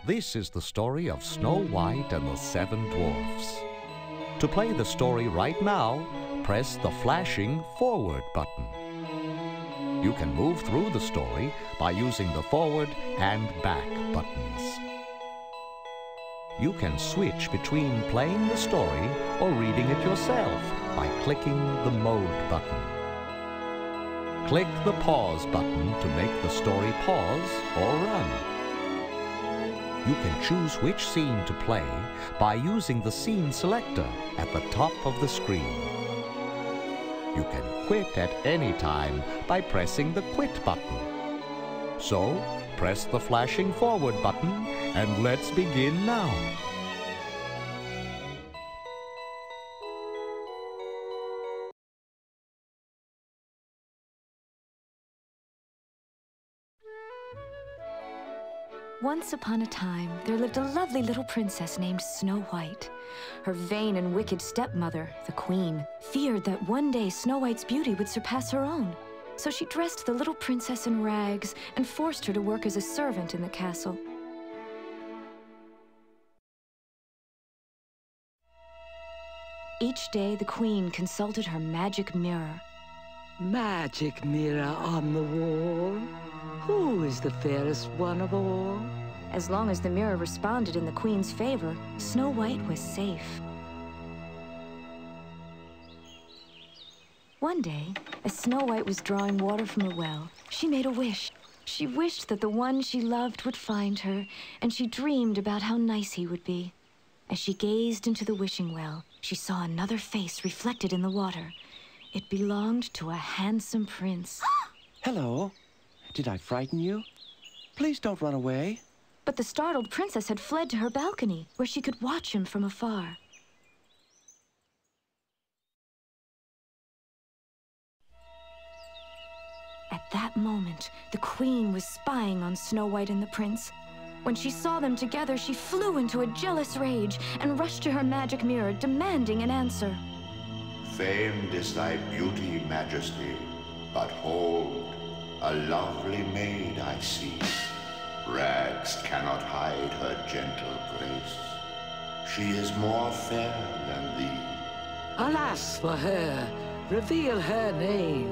This is the story of Snow White and the 7 Dwarfs. To play the story right now, press the flashing forward button. You can move through the story by using the forward and back buttons. You can switch between playing the story or reading it yourself by clicking the mode button. Click the pause button to make the story pause or run. You can choose which scene to play by using the scene selector at the top of the screen. You can quit at any time by pressing the quit button. So, press the flashing forward button and let's begin now. Once upon a time, there lived a lovely little princess named Snow White. Her vain and wicked stepmother, the queen, feared that one day Snow White's beauty would surpass her own. So she dressed the little princess in rags and forced her to work as a servant in the castle. Each day, the queen consulted her magic mirror. Magic mirror on the wall, who is the fairest one of all? As long as the mirror responded in the queen's favor, Snow White was safe. One day, as Snow White was drawing water from a well, she made a wish. She wished that the one she loved would find her, and she dreamed about how nice he would be. As she gazed into the wishing well, she saw another face reflected in the water. It belonged to a handsome prince. Hello. Did I frighten you? Please don't run away. But the startled princess had fled to her balcony, where she could watch him from afar. At that moment, the queen was spying on Snow White and the prince. When she saw them together, she flew into a jealous rage and rushed to her magic mirror, demanding an answer. Famed is thy beauty, Majesty, but hold, a lovely maid I see. Rags cannot hide her gentle grace. She is more fair than thee. Alas for her, reveal her name.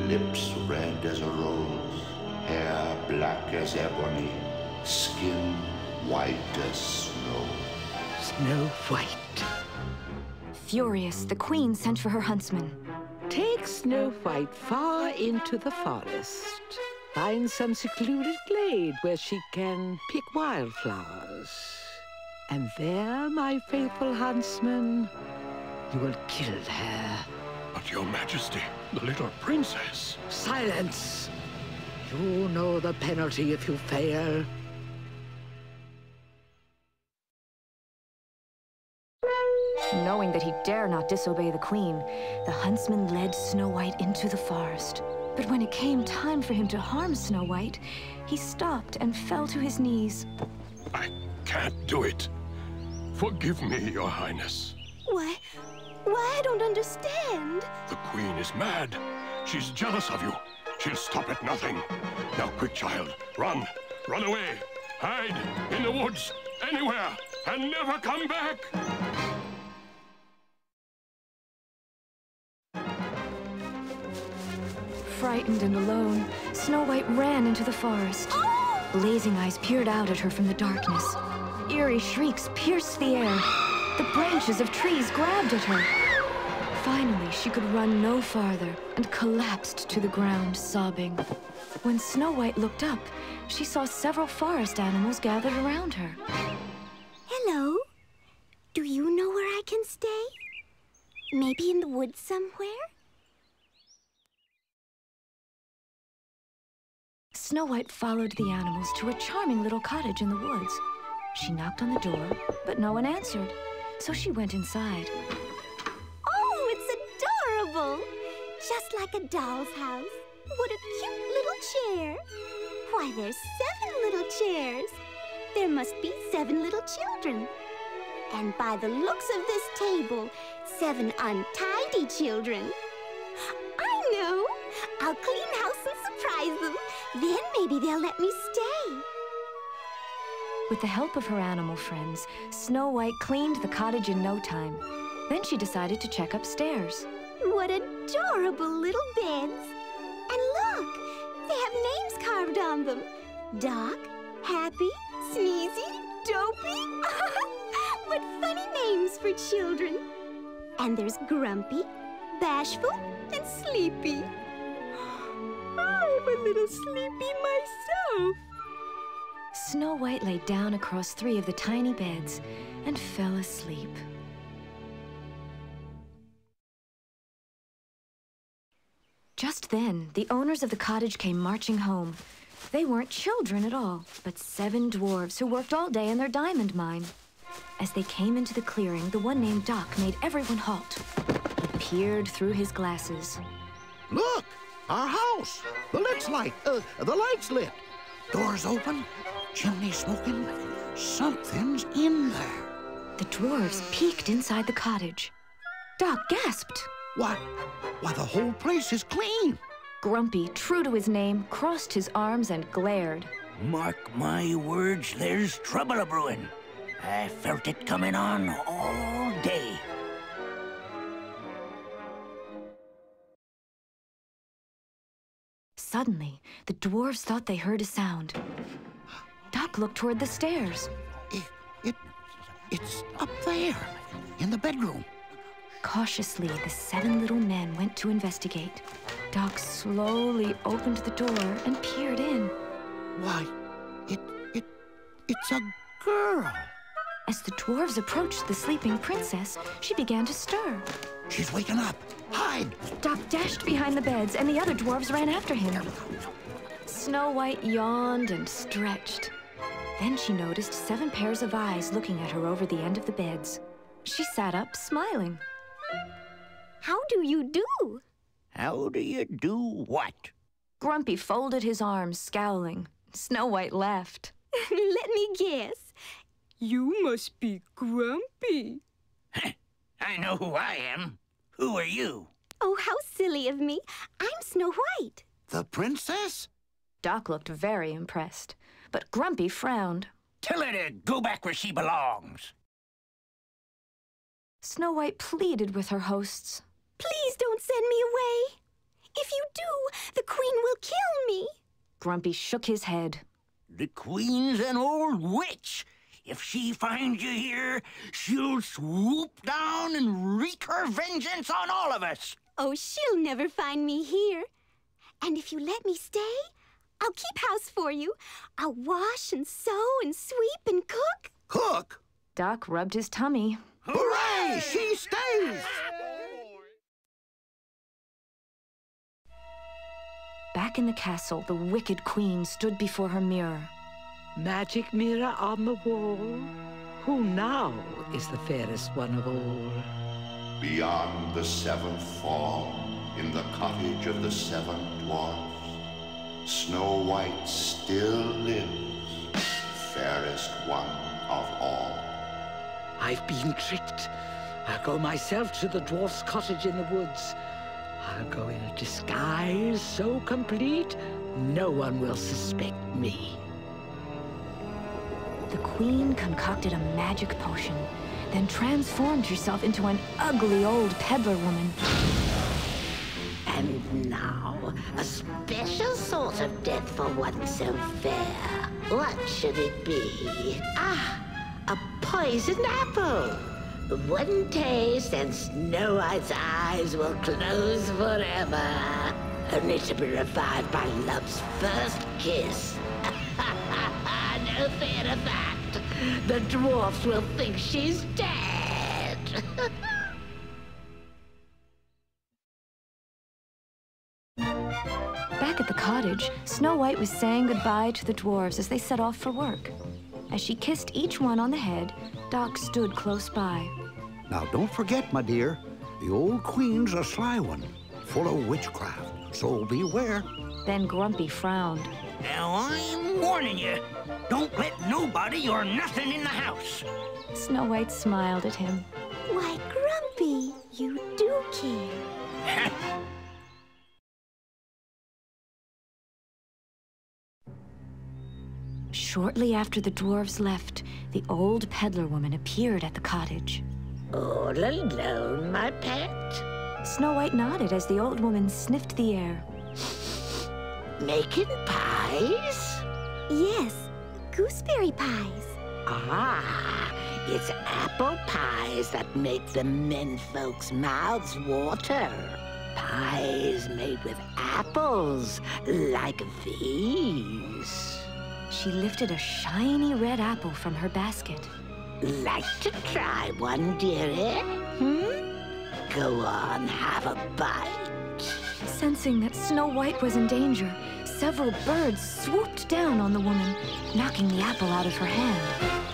Lips red as a rose, hair black as ebony, skin white as snow. Snow White. Furious, the queen sent for her huntsman. Take Snow White far into the forest. Find some secluded glade where she can pick wildflowers. And there, my faithful huntsman, you will kill her. But your majesty, the little princess. Silence! You know the penalty if you fail. Knowing that he dare not disobey the queen, the huntsman led Snow White into the forest. But when it came time for him to harm Snow White, he stopped and fell to his knees. I can't do it. Forgive me, your highness. Why, I don't understand. The queen is mad. She's jealous of you. She'll stop at nothing. Now, quick, child, run. Run away. Hide in the woods, anywhere, and never come back. Frightened and alone, Snow White ran into the forest. Blazing eyes peered out at her from the darkness. Eerie shrieks pierced the air. The branches of trees grabbed at her. Finally, she could run no farther and collapsed to the ground, sobbing. When Snow White looked up, she saw several forest animals gathered around her. Hello? Do you know where I can stay? Maybe in the woods somewhere? Snow White followed the animals to a charming little cottage in the woods. She knocked on the door, but no one answered, so she went inside. Oh, it's adorable! Just like a doll's house. What a cute little chair. Why, there's 7 little chairs. There must be 7 little children. And by the looks of this table, 7 untidy children. I know! I'll clean house and surprise them. Then maybe they'll let me stay. With the help of her animal friends, Snow White cleaned the cottage in no time. Then she decided to check upstairs. What adorable little beds. And look, they have names carved on them. Doc, Happy, Sneezy, Dopey. What funny names for children. And there's Grumpy, Bashful, and Sleepy. I'm a little sleepy myself. Snow White lay down across 3 of the tiny beds and fell asleep. Just then, the owners of the cottage came marching home. They weren't children at all, but 7 dwarves who worked all day in their diamond mine. As they came into the clearing, the one named Doc made everyone halt. He peered through his glasses. Look! Our house! The light's lit. Doors open, chimney smoking. Something's in there. The dwarves peeked inside the cottage. Doc gasped. Why, the whole place is clean. Grumpy, true to his name, crossed his arms and glared. Mark my words, there's trouble a-brewing. I felt it coming on all day. Suddenly, the dwarves thought they heard a sound. Doc looked toward the stairs. It's up there, in the bedroom. Cautiously, the 7 little men went to investigate. Doc slowly opened the door and peered in. Why, it's a girl. As the dwarves approached the sleeping princess, she began to stir. She's waking up. Hide! Doc dashed behind the beds, and the other dwarves ran after him. Snow White yawned and stretched. Then she noticed 7 pairs of eyes looking at her over the end of the beds. She sat up, smiling. How do you do? How do you do what? Grumpy folded his arms, scowling. Snow White laughed. Let me guess. You must be Grumpy. I know who I am. Who are you? Oh, how silly of me. I'm Snow White. The princess? Doc looked very impressed, but Grumpy frowned. Tell her to go back where she belongs. Snow White pleaded with her hosts. Please don't send me away. If you do, the queen will kill me. Grumpy shook his head. The queen's an old witch. If she finds you here, she'll swoop down and wreak her vengeance on all of us. Oh, she'll never find me here. And if you let me stay, I'll keep house for you. I'll wash and sew and sweep and cook. Cook? Doc rubbed his tummy. Hooray! She stays! Back in the castle, the wicked queen stood before her mirror. Magic mirror on the wall, who now is the fairest one of all? Beyond the 7th fall, in the cottage of the 7 dwarfs, Snow White still lives, fairest one of all. I've been tricked. I'll go myself to the dwarf's cottage in the woods. I'll go in a disguise so complete, no one will suspect me. The queen concocted a magic potion, then transformed herself into an ugly old peddler woman. And now, a special sort of death for one so fair. What should it be? Ah, a poisoned apple. One taste and Snow White's eyes will close forever, only to be revived by love's first kiss. No fear of that. The dwarfs will think she's dead. Back at the cottage, Snow White was saying goodbye to the dwarves as they set off for work. As she kissed each one on the head, Doc stood close by. Now, don't forget, my dear, the old queen's a sly one, full of witchcraft, so beware. Then Grumpy frowned. Now I'm warning you. Don't let nobody or nothing in the house. Snow White smiled at him. Why, Grumpy, you do care. Shortly after the dwarves left, the old peddler woman appeared at the cottage. All alone, my pet? Snow White nodded as the old woman sniffed the air. Making pies? Yes, gooseberry pies. Ah, it's apple pies that make the men folks' mouths water. Pies made with apples, like these. She lifted a shiny red apple from her basket. Like to try one, dearie? Go on, have a bite. Sensing that Snow White was in danger, several birds swooped down on the woman, knocking the apple out of her hand.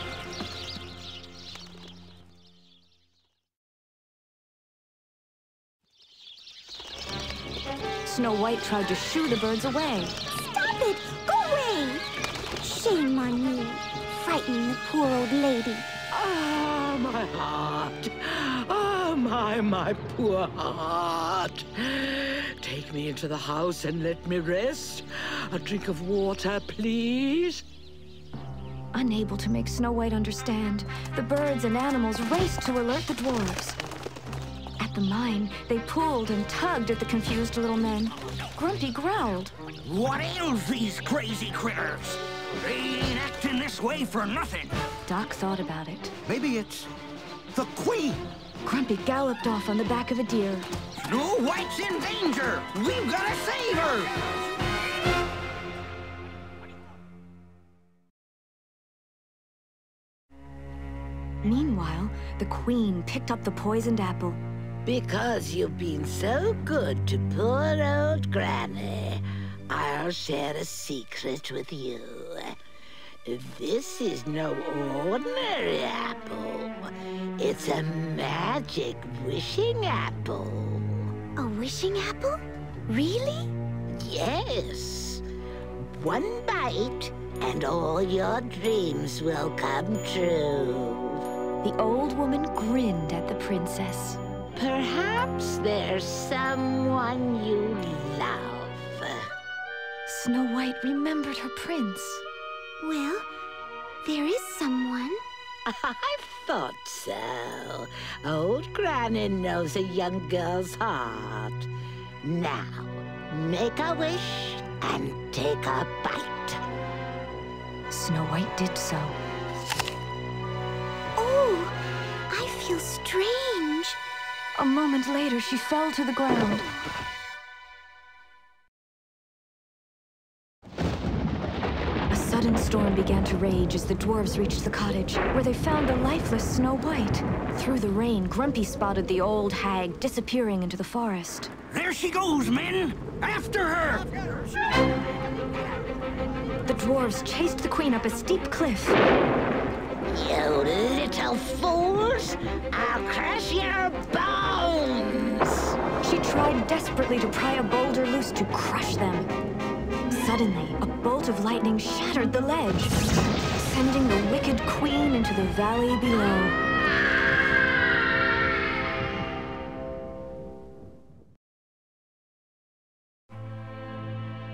Snow White tried to shoo the birds away. Stop it! Go away! Shame on you, frightening the poor old lady. Ah, my heart. Ah, my poor heart. Take me into the house and let me rest. A drink of water, please. Unable to make Snow White understand, the birds and animals raced to alert the dwarves. At the mine, they pulled and tugged at the confused little men. Grumpy growled. What ails these crazy critters? They ain't acting this way for nothing. Doc thought about it. Maybe it's the Queen. Grumpy galloped off on the back of a deer. Snow White's in danger! We've got to save her! Meanwhile, the Queen picked up the poisoned apple. Because you've been so good to poor old Granny, I'll share a secret with you. This is no ordinary apple. It's a magic wishing apple. A wishing apple? Really? Yes. One bite, and all your dreams will come true. The old woman grinned at the princess. Perhaps there's someone you love. Snow White remembered her prince. Well, there is someone. I thought so. Old Granny knows a young girl's heart. Now, make a wish and take a bite. Snow White did so. Oh, I feel strange. A moment later, she fell to the ground. A sudden storm began to rage as the dwarves reached the cottage, where they found the lifeless Snow White. Through the rain, Grumpy spotted the old hag disappearing into the forest. There she goes, men! After her! The dwarves chased the queen up a steep cliff. You little fools! I'll crush your bones! She tried desperately to pry a boulder loose to crush them. Suddenly, a bolt of lightning shattered the ledge, sending the wicked queen into the valley below.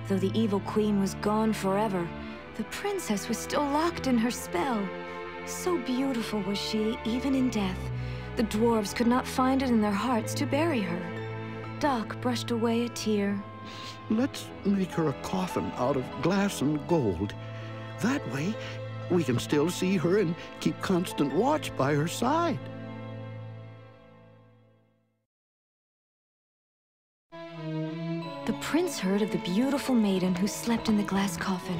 Though the evil queen was gone forever, the princess was still locked in her spell. So beautiful was she, even in death. The dwarves could not find it in their hearts to bury her. Doc brushed away a tear. Let's make her a coffin out of glass and gold. That way, we can still see her and keep constant watch by her side. The prince heard of the beautiful maiden who slept in the glass coffin.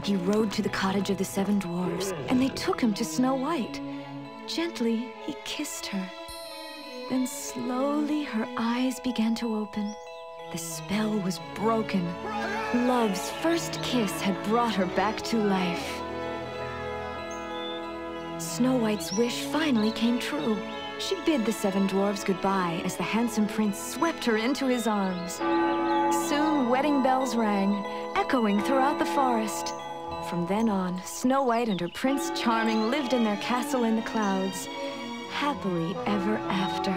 He rode to the cottage of the 7 dwarves, and they took him to Snow White. Gently, he kissed her. Then slowly, her eyes began to open. The spell was broken. Love's first kiss had brought her back to life. Snow White's wish finally came true. She bid the 7 dwarves goodbye as the handsome prince swept her into his arms. Soon, wedding bells rang, echoing throughout the forest. From then on, Snow White and her Prince Charming lived in their castle in the clouds, happily ever after.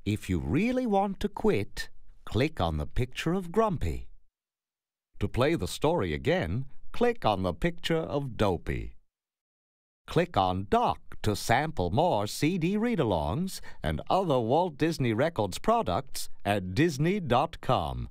If you really want to quit, click on the picture of Grumpy. To play the story again, click on the picture of Dopey. Click on Doc to sample more CD read-alongs and other Walt Disney Records products at Disney.com.